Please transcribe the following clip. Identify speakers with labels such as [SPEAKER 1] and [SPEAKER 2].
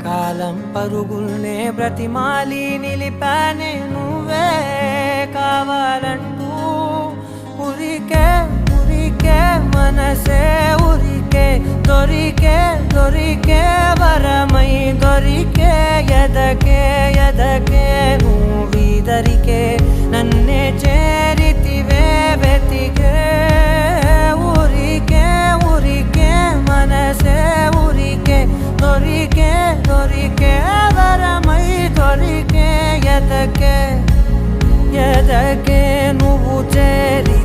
[SPEAKER 1] కాలం పరుగుల్నే బ్రతిమాలి నిలిపానే నువ్వే కావాలంటూ ఉరికే ఉరికే మనసే ఉరికే దొరికే వరమై దొరికే ఎదకే నువ్వీదరికే నన్నే చేరితివే వెతికే ఉరికే మనసే ఉరికే దొరికే వరమై దొరికే ఎదకే నువ్వు చేరి